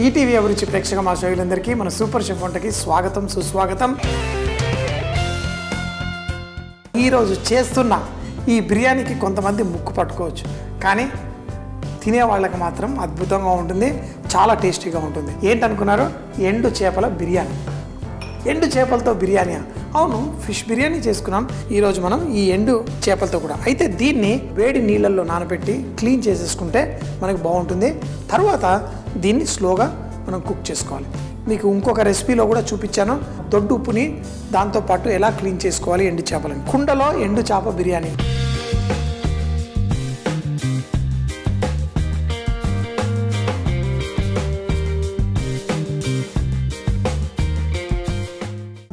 ETV అభిరుచి ప్రేక్షక మహాశయులందరికీ మన సూపర్ షెఫ్ వంటకి స్వాగతం సుస్వాగతం. ఈరోజు చేస్తున్న ఈ బిర్యానీకి కొంతమంది ముక్కు పట్టుకోవచ్చు, కానీ తినే వాళ్ళకి మాత్రం అద్భుతంగా ఉంటుంది, చాలా టేస్టీగా ఉంటుంది. ఏంటనుకున్నారు? ఎండు చేపల బిర్యానీ. ఎండు చేపలతో బిర్యానీ? అవును, ఫిష్ బిర్యానీ చేసుకున్నాం. ఈరోజు మనం ఈ ఎండు చేపలతో కూడా. అయితే దీన్ని వేడి నీళ్ళల్లో నానబెట్టి క్లీన్ చేసేసుకుంటే మనకు బాగుంటుంది. తర్వాత దీన్ని స్లోగా మనం కుక్ చేసుకోవాలి. మీకు ఇంకొక రెసిపీలో కూడా చూపించాను, దొడ్డు ఉప్పుని దాంతోపాటు ఎలా క్లీన్ చేసుకోవాలి ఎండు చేపలని. కుండలో ఎండు చేప బిర్యానీ.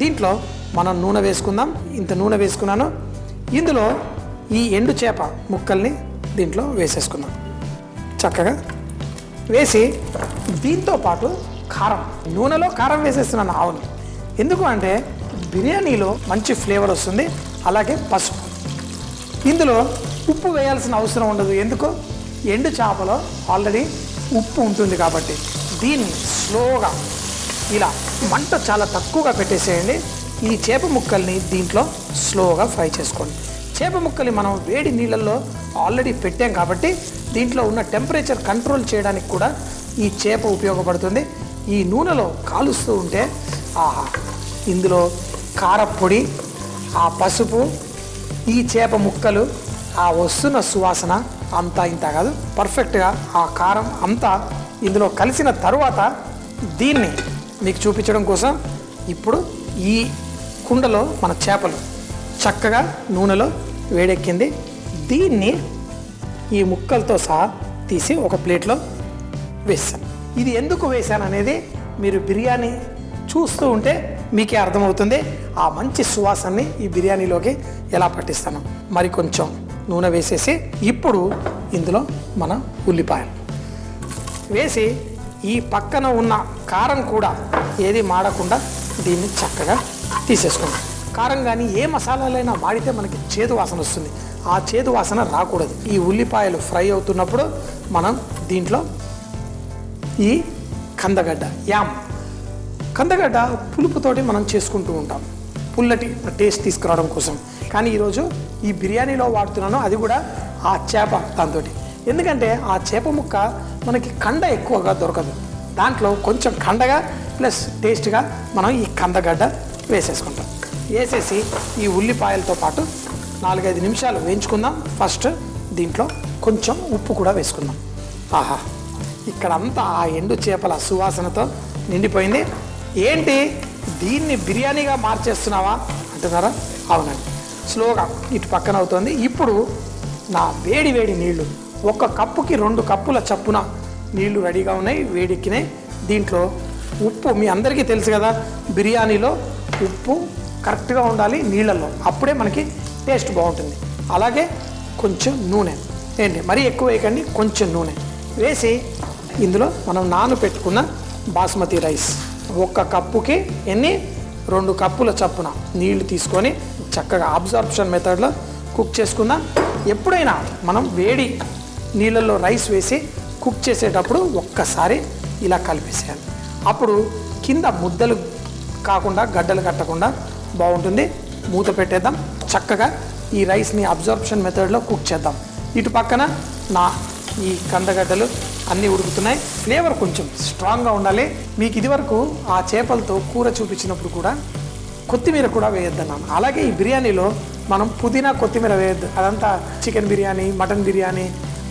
దీంట్లో మనం నూనె వేసుకుందాం. ఇంత నూనె వేసుకున్నాను. ఇందులో ఈ ఎండు చేప ముక్కల్ని దీంట్లో వేసేసుకుందాం. చక్కగా వేసి దీంతో పాటు కారం, నూనెలో కారం వేసేస్తున్నాను. అవును, ఎందుకు అంటే బిర్యానీలో మంచి ఫ్లేవర్ వస్తుంది. అలాగే పసుపు. ఇందులో ఉప్పు వేయాల్సిన అవసరం ఉండదు. ఎందుకు? ఎండు చేపలో ఆల్రెడీ ఉప్పు ఉంటుంది కాబట్టి. దీన్ని స్లోగా ఇలా మంట చాలా తక్కువగా పెట్టేసేయండి. ఈ చేప ముక్కల్ని దీంట్లో స్లోగా ఫ్రై చేసుకోండి. చేప ముక్కల్ని మనం వేడి నీళ్ళల్లో ఆల్రెడీ పెట్టాం కాబట్టి దీంట్లో ఉన్న టెంపరేచర్ కంట్రోల్ చేయడానికి కూడా ఈ చేప ఉపయోగపడుతుంది. ఈ నూనెలో కాలుస్తూ ఉంటే ఆహా, ఇందులో కారపొడి, ఆ పసుపు, ఈ చేప ముక్కలు, ఆ వస్తున్న సువాసన అంతా ఇంత కాదు, పర్ఫెక్ట్గా ఆ కారం అంతా ఇందులో కలిసిన తరువాత దీన్ని మీకు చూపించడం కోసం ఇప్పుడు ఈ కుండలో మన చేపలు చక్కగా నూనెలో వేడెక్కింది. దీన్ని ఈ ముక్కలతో సహా తీసి ఒక ప్లేట్లో వేసాను. ఇది ఎందుకు వేసాను అనేది మీరు బిర్యానీ చూస్తూ ఉంటే మీకే అర్థమవుతుంది. ఆ మంచి సువాసనని ఈ బిర్యానీలోకి ఎలా పట్టిస్తాను. మరి కొంచెం నూనె వేసేసి ఇప్పుడు ఇందులో మన ఉల్లిపాయలు వేసి ఈ పక్కన ఉన్న కారం కూడా ఏది మాడకుండా దీన్ని చక్కగా తీసేసుకుంటాం. కారం కానీ ఏ మసాలాలైనా వాడితే మనకి చేదు వాసన వస్తుంది. ఆ చేదు వాసన రాకూడదు. ఈ ఉల్లిపాయలు ఫ్రై అవుతున్నప్పుడు మనం దీంట్లో ఈ కందగడ్డ, యామ్, కందగడ్డ పులుపుతోటి మనం చేసుకుంటూ ఉంటాం, పుల్లటి టేస్ట్ తీసుకురావడం కోసం. కానీ ఈరోజు ఈ బిర్యానీలో వాడుతున్నాను, అది కూడా ఆ చేప దాంతో. ఎందుకంటే ఆ చేప ముక్క మనకి కండ ఎక్కువగా దొరకదు. దాంట్లో కొంచెం కండగా ప్లస్ టేస్ట్గా మనం ఈ కందగడ్డ వేసేసుకుంటాం. వేసేసి ఈ ఉల్లిపాయలతో పాటు 4-5 నిమిషాలు వేయించుకుందాం. ఫస్ట్ దీంట్లో కొంచెం ఉప్పు కూడా వేసుకుందాం. ఆహా, ఇక్కడంతా ఆ ఎండు చేపల సువాసనతో నిండిపోయింది. ఏంటి దీన్ని బిర్యానీగా మార్చేస్తున్నావా అంటున్నారా? అవునండి, స్లోగా ఇటు పక్కన అవుతుంది. ఇప్పుడు నా వేడి వేడి నీళ్లు, 1 కప్పుకి 2 కప్పుల చప్పున నీళ్లు రెడీగా ఉన్నాయి, వేడెక్కినాయి. దీంట్లో ఉప్పు మీ అందరికీ తెలుసు కదా, బిర్యానీలో ఉప్పు కరెక్ట్గా ఉండాలి నీళ్ళల్లో, అప్పుడే మనకి టేస్ట్ బాగుంటుంది. అలాగే కొంచెం నూనె, ఏంటి మరీ ఎక్కువ వేయకండి, కొంచెం నూనె వేసి ఇందులో మనం నానబెట్టుకున్న బాస్మతి రైస్ 1 కప్పుకి 2 కప్పుల చప్పున నీళ్లు తీసుకొని చక్కగా అబ్జార్ప్షన్ మెథడ్లో కుక్ చేసుకుందాం. ఎప్పుడైనా మనం వేడి నీళ్ళల్లో రైస్ వేసి కుక్ చేసేటప్పుడు ఒక్కసారి ఇలా కలిపేసేయాలి. అప్పుడు కింద ముద్దలు కాకుండా గడ్డలు కట్టకుండా బాగుంటుంది. మూత పెట్టేద్దాం. చక్కగా ఈ రైస్ని అబ్జార్ప్షన్ మెథడ్లో కుక్ చేద్దాం. ఇటు పక్కన నా ఈ కందగడ్డలు అన్నీ ఉడుకుతున్నాయి. ఫ్లేవర్ కొంచెం స్ట్రాంగ్గా ఉండాలి. మీకు ఇదివరకు ఆ చేపలతో కూర చూపించినప్పుడు కూడా కొత్తిమీర కూడా వేయొద్దన్నాను. అలాగే ఈ బిర్యానీలో మనం పుదీనా కొత్తిమీర వేయొద్దు. అదంతా చికెన్ బిర్యానీ, మటన్ బిర్యానీ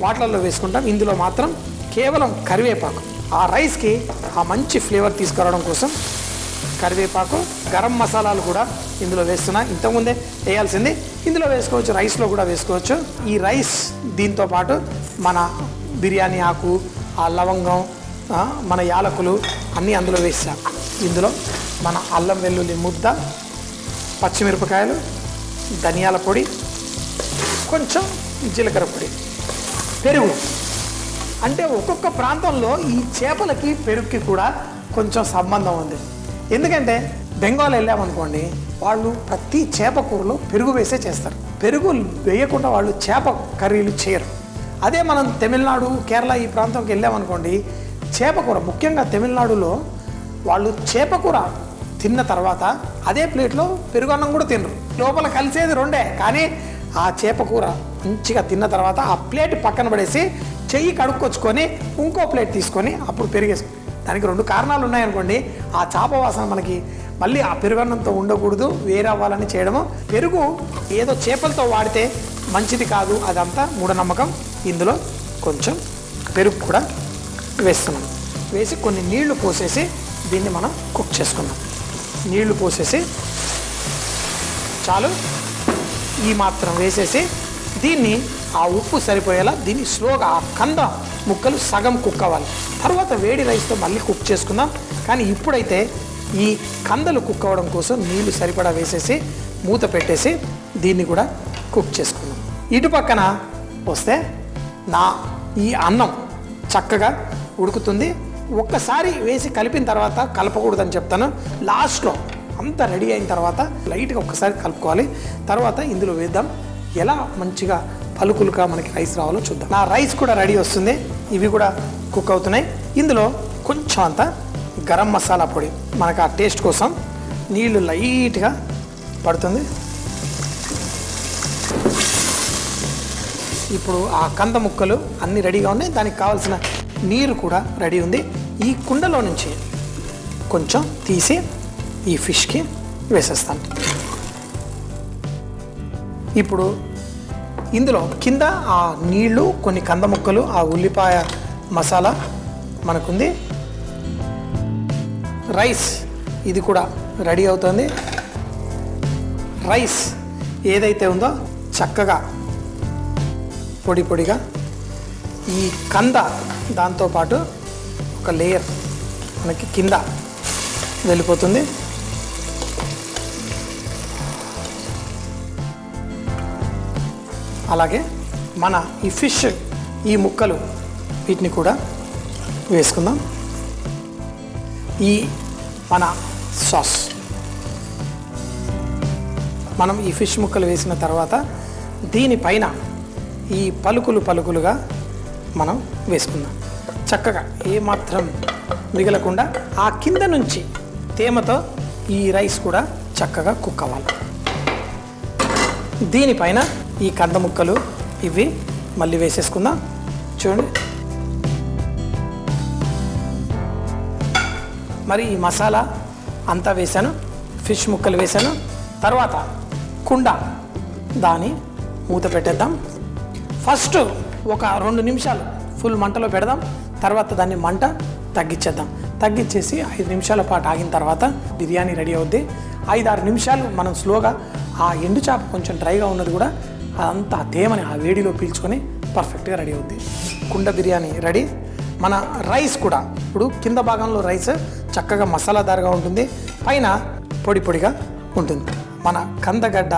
వాటిలలో వేసుకుంటాం. ఇందులో మాత్రం కేవలం కరివేపాకు, ఆ రైస్కి ఆ మంచి ఫ్లేవర్ తీసుకురావడం కోసం కరివేపాకు, గరం మసాలాలు కూడా ఇందులో వేస్తున్నా. ఇంతకుముందే వేయాల్సింది, ఇందులో వేసుకోవచ్చు, రైస్లో కూడా వేసుకోవచ్చు. ఈ రైస్ దీంతో పాటు మన బిర్యానీ ఆకు, ఆ లవంగం, మన యాలకులు అన్నీ అందులో వేసా. ఇందులో మన అల్లం వెల్లుల్లి ముద్ద, పచ్చిమిరపకాయలు, ధనియాల పొడి, కొంచెం జీలకర్ర పొడి, పెరుగు. అంటే ఒక్కొక్క ప్రాంతంలో ఈ చేపలకి పెరుగుకి కూడా కొంచెం సంబంధం ఉంది. ఎందుకంటే బెంగాల్ వెళ్ళామనుకోండి, వాళ్ళు ప్రతి చేప కూరలో పెరుగు వేసే చేస్తారు. పెరుగు వేయకుండా వాళ్ళు చేప కర్రీలు చేయరు. అదే మనం తమిళనాడు, కేరళ ఈ ప్రాంతంకి వెళ్ళామనుకోండి, చేపకూర ముఖ్యంగా తమిళనాడులో వాళ్ళు చేపకూర తిన్న తర్వాత అదే ప్లేట్లో పెరుగన్నం కూడా తినరు. లోపల కలిసేది రెండే, కానీ ఆ చేపకూర మంచిగా తిన్న తర్వాత ఆ ప్లేట్ పక్కన పడేసి చెయ్యి కడుక్కొచ్చుకొని ఇంకో ప్లేట్ తీసుకొని అప్పుడు పెరిగేసి. దానికి 2 కారణాలు ఉన్నాయనుకోండి. ఆ చేప వాసన మనకి మళ్ళీ ఆ పెరుగన్నంతో ఉండకూడదు, వేరే అవ్వాలని చేయడము. పెరుగు ఏదో చేపలతో వాడితే మంచిది కాదు, అదంతా మూఢనమ్మకం. ఇందులో కొంచెం పెరుగు కూడా వేస్తున్నాం. వేసి కొన్ని నీళ్లు పోసేసి దీన్ని మనం కుక్ చేసుకుందాం. నీళ్లు పోసేసి చాలు, ఈ మాత్రం వేసేసి దీన్ని ఆ ఉప్పు సరిపోయేలా దీన్ని స్లోగా ఆ కంద ముక్కలు సగం కుక్ అవ్వాలి. తర్వాత వేడి రైస్తో మళ్ళీ కుక్ చేసుకుందాం. కానీ ఇప్పుడైతే ఈ కందలు కుక్ అవ్వడం కోసం నీళ్లు సరిపడా వేసేసి మూత పెట్టేసి దీన్ని కూడా కుక్ చేసుకుందాం. ఇటు పక్కన వస్తే ఈ అన్నం చక్కగా ఉడుకుతుంది. ఒక్కసారి వేసి కలిపిన తర్వాత కలపకూడదని చెప్తాను. లాస్ట్లో అంతా రెడీ అయిన తర్వాత లైట్గా ఒక్కసారి కలుపుకోవాలి. తర్వాత ఇందులో వేద్దాం. ఎలా మంచిగా పలుకులుగా మనకి రైస్ రావాలో చూద్దాం. నా రైస్ కూడా రెడీ వస్తుంది, ఇవి కూడా కుక్ అవుతున్నాయి. ఇందులో కొంచెం అంత గరం మసాలా పొడి మనకు ఆ టేస్ట్ కోసం నీళ్లు లైట్గా పడుతుంది. ఇప్పుడు ఆ కంద ముక్కలు అన్నీ రెడీగా ఉన్నాయి. దానికి కావాల్సిన నీరు కూడా రెడీ ఉంది. ఈ కుండలో నుంచి కొంచెం తీసి ఈ ఫిష్కి వేసేస్తాను. ఇప్పుడు ఇందులో కింద ఆ నీళ్లు, కొన్ని కంద ముక్కలు, ఆ ఉల్లిపాయ మసాలా మనకుంది. రైస్ ఇది కూడా రెడీ అవుతుంది. రైస్ ఏదైతే ఉందో చక్కగా పొడి పొడిగా ఈ కంద దాంతోపాటు ఒక లేయర్ మనకి కింద వెళ్ళిపోతుంది. అలాగే మన ఈ ఫిష్, ఈ ముక్కలు వీటిని కూడా వేసుకుందాం. ఈ మన సాస్ మనం ఈ ఫిష్ ముక్కలు వేసిన తర్వాత దీనిపైన ఈ పలుకులుగా మనం వేసుకుందాం. చక్కగా ఏమాత్రం మిగలకుండా ఆ కింద నుంచి తేమతో ఈ రైస్ కూడా చక్కగా కుక్ అవ్వాలి. దీనిపైన ఈ కంద ముక్కలు ఇవి మళ్ళీ వేసేసుకుందాం. చూడండి, మరి ఈ మసాలా అంతా వేసాను, ఫిష్ ముక్కలు వేసాను. తర్వాత కుండ దాని మూత పెట్టేద్దాం. ఫస్ట్ ఒక 2 నిమిషాలు ఫుల్ మంటలో పెడదాం. తర్వాత దాన్ని మంట తగ్గించేద్దాం. తగ్గించేసి 5 నిమిషాల పాటు ఆగిన తర్వాత బిర్యానీ రెడీ అవుద్ది. 5-6 నిమిషాలు మనం స్లోగా ఆ ఎండు చేప కొంచెం డ్రైగా ఉన్నది కూడా అదంతా తేమని ఆ వేడిలో పీల్చుకొని పర్ఫెక్ట్గా రెడీ అవుద్ది. కుండ బిర్యానీ రెడీ. మన రైస్ కూడా ఇప్పుడు కింద భాగంలో రైస్ చక్కగా మసాలాదారుగా ఉంటుంది, పైన పొడి పొడిగా ఉంటుంది. మన కందగడ్డ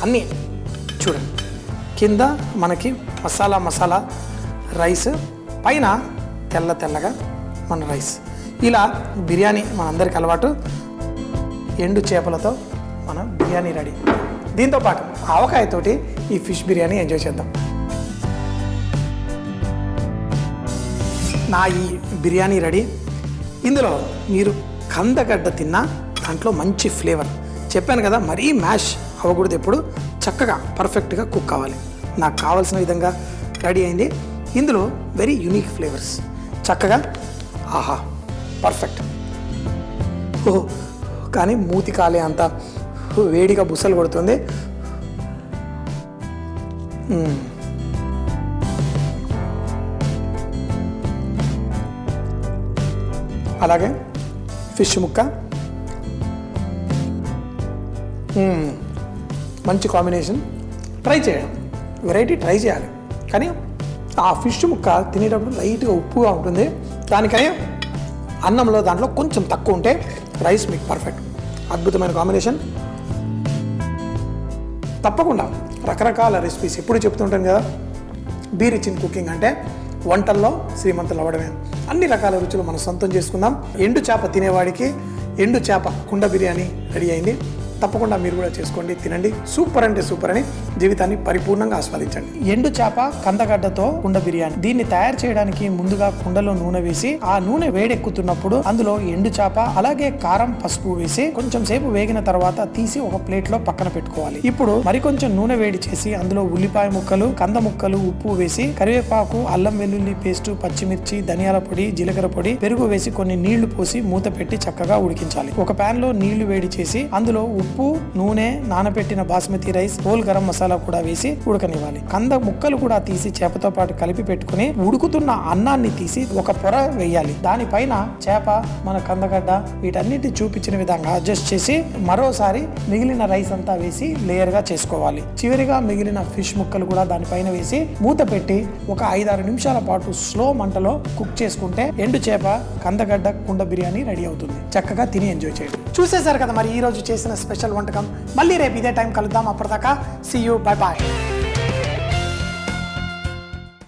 అన్నీ చూడండి, కింద మనకి మసాలా రైస్, పైన తెల్లగా మన రైస్. ఇలా బిర్యానీ మనందరికి అలవాటు. ఎండు చేపలతో మన బిర్యానీ రెడీ. దీంతో పాటు ఆవకాయతోటి ఈ ఫిష్ బిర్యానీ ఎంజాయ్ చేద్దాం. నా ఈ బిర్యానీ రెడీ. ఇందులో మీరు కందగడ్డ తిన్నా దాంట్లో మంచి ఫ్లేవర్. చెప్పాను కదా, మరీ మ్యాష్ అవ్వకూడదు, ఎప్పుడు చక్కగా పర్ఫెక్ట్గా కుక్ అవ్వాలి. నాకు కావాల్సిన విధంగా రెడీ అయింది. ఇందులో వెరీ యూనిక్ ఫ్లేవర్స్ చక్కగా, ఆహా పర్ఫెక్ట్. ఓహో, కానీ మూతి కాలే అంత వేడిగా బుసలు కొడుతుంది. అలాగే ఫిష్ ముక్క మంచి కాంబినేషన్. ట్రై చేయడం, వెరైటీ ట్రై చేయాలి. కానీ ఆ ఫిష్ ముక్క తినేటప్పుడు లైట్గా ఉప్పుగా ఉంటుంది. దానికని అన్నంలో దాంట్లో కొంచెం తక్కువ ఉంటే రైస్ మీకు పర్ఫెక్ట్. అద్భుతమైన కాంబినేషన్. తప్పకుండా రకరకాల రెసిపీస్ ఎప్పుడు చెప్తుంటాను కదా, బీ రిచ్ ఇన్ కుకింగ్ అంటే వంటల్లో శ్రీమంతులు అవ్వడమే. అన్ని రకాల రుచులు మనం సొంతం చేసుకుందాం. ఎండు చేప తినేవాడికి ఎండు చేప కుండ బిర్యానీ రెడీ అయింది. తప్పకుండా మీరు కూడా చేసుకోండి, తినండి. సూపర్ అంటే సూపర్ అని జీవితాన్ని పరిపూర్ణంగా ఆస్వాదించండి. ఎండు చేప కందగడ్డతో కుండ బిర్యానీ. దీన్ని తయారు చేయడానికి ముందుగా కుండలో నూనె వేసి ఆ నూనె వేడెక్కుతున్నప్పుడు అందులో ఎండు చేప అలాగే కారం, పసుపు వేసి కొంచెం సేపు వేగిన తర్వాత తీసి ఒక ప్లేట్ లో పక్కన పెట్టుకోవాలి. ఇప్పుడు మరికొంచెం నూనె వేడి చేసి అందులో ఉల్లిపాయ ముక్కలు, కంద ముక్కలు, ఉప్పు వేసి కరివేపాకు, అల్లం వెల్లుల్లి పేస్టు, పచ్చిమిర్చి, ధనియాల పొడి, జీలకర్ర పొడి, పెరుగు వేసి కొన్ని నీళ్లు పోసి మూత పెట్టి చక్కగా ఉడికించాలి. ఒక ప్యాన్ లో నీళ్లు వేడి చేసి అందులో ఉప్పు, నూనె, నానబెట్టిన బాస్మతి రైస్, హోల్ గరం మసాలా కూడా వేసి ఉడకనివ్వాలి. కంద ముక్కలు కూడా తీసి చేపతో పాటు కలిపి పెట్టుకుని ఉడుకుతున్న అన్నాన్ని తీసి ఒక పొర వేయాలి. దానిపైన చేప, మన కందగడ్డ వీటన్నిటి చూపించిన విధంగా అడ్జస్ట్ చేసి మరోసారి మిగిలిన రైస్ అంతా వేసి లేయర్ గా చేసుకోవాలి. చివరిగా మిగిలిన ఫిష్ ముక్కలు కూడా దానిపైన వేసి మూత పెట్టి ఒక 5-6 నిమిషాల పాటు స్లో మంటలో కుక్ చేసుకుంటే ఎండు చేప కందగడ్డ కుండ బిర్యానీ రెడీ అవుతుంది. చక్కగా తిని ఎంజాయ్ చేయండి. చూసేశారు కదా మరి ఈ రోజు చేసిన స్పెషల్ వంటకం. మళ్ళీ రేపు ఇదే టైం కలుద్దాం. అప్పటిదాకా సీ యూ, బై బాయ్.